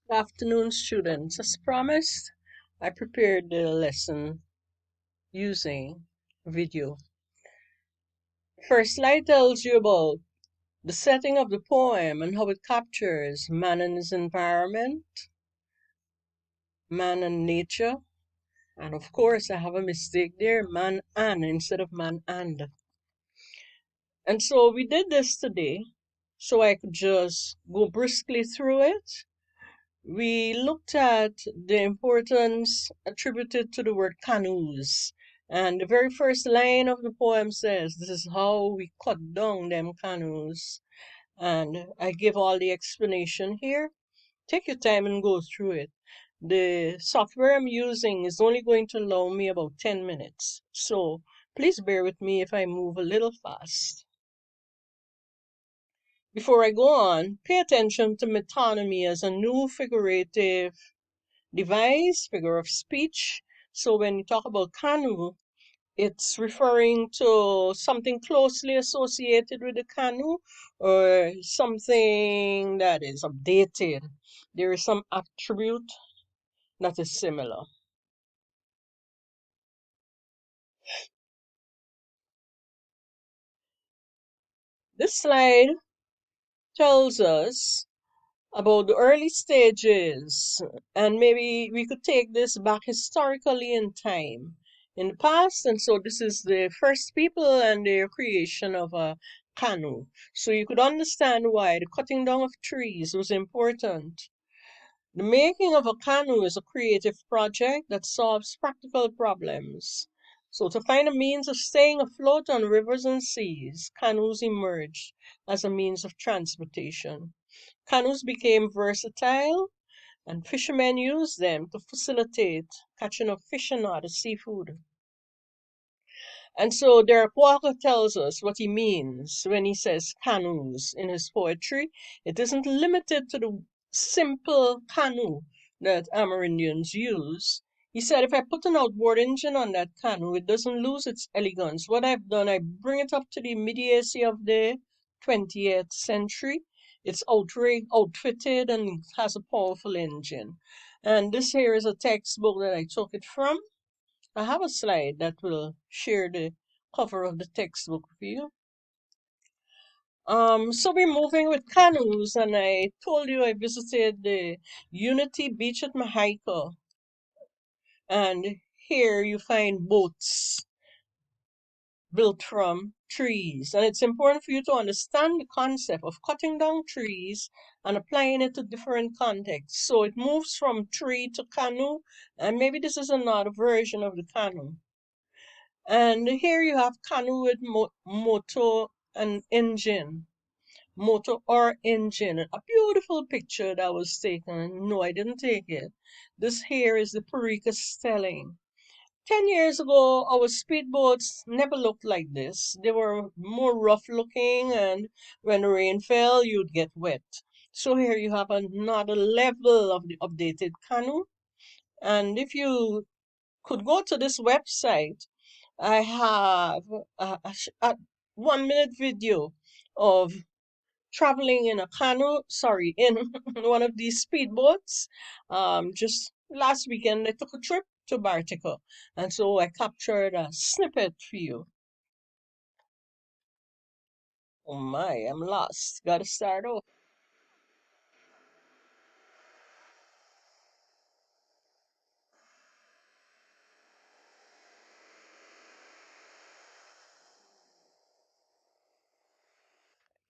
Good afternoon, students. As promised, I prepared the lesson using video. First slide tells you about the setting of the poem and how it captures man and his environment, man and nature, and of course I have a mistake there, man and instead of man and. And so we did this today so I could just go briskly through it. We looked at the importance attributed to the word canoes. And the very first line of the poem says, this is how we cut down them canoes. And I give all the explanation here. Take your time and go through it. The software I'm using is only going to allow me about 10 minutes. So please bear with me if I move a little fast. Before I go on, pay attention to metonymy as a new figurative device, figure of speech. So when you talk about canoe, it's referring to something closely associated with the canoe or something that is updated. There is some attribute that is similar. This slide tells us about the early stages, and maybe we could take this back historically in time in the past. And so this is the first people and their creation of a canoe. So you could understand why the cutting down of trees was important. The making of a canoe is a creative project that solves practical problems. So to find a means of staying afloat on rivers and seas, canoes emerged as a means of transportation. Canoes became versatile, and fishermen used them to facilitate catching of fish and other seafood. And so Derek Walker tells us what he means when he says canoes in his poetry. It isn't limited to the simple canoe that Amerindians use. He said, if I put an outboard engine on that canoe, it doesn't lose its elegance. What I've done, I bring it up to the immediacy of the 20th century. It's outfitted and has a powerful engine. And this here is a textbook that I took it from. I have a slide that will share the cover of the textbook with you. So we're moving with canoes, and I told you I visited the Unity Beach at Mahaica. And here you find boats built from trees. And it's important for you to understand the concept of cutting down trees and applying it to different contexts. So it moves from tree to canoe, and maybe this is another version of the canoe. And here you have canoe with motor and engine. Motor or engine. A beautiful picture that was taken. No, I didn't take it. This here is the Parika Stelling. 10 years ago, our speedboats never looked like this. They were more rough looking, and when the rain fell, you'd get wet. So here you have another level of the updated canoe. And if you could go to this website, I have a 1 minute video of traveling in a canoe, sorry, in one of these speedboats. Just last weekend, I took a trip to Bartica, and so I captured a snippet for you. Oh my, I'm lost. Gotta start over.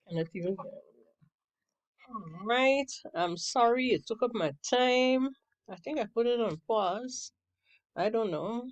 Cannot even. Right, I'm sorry it took up my time. I think I put it on pause. I don't know.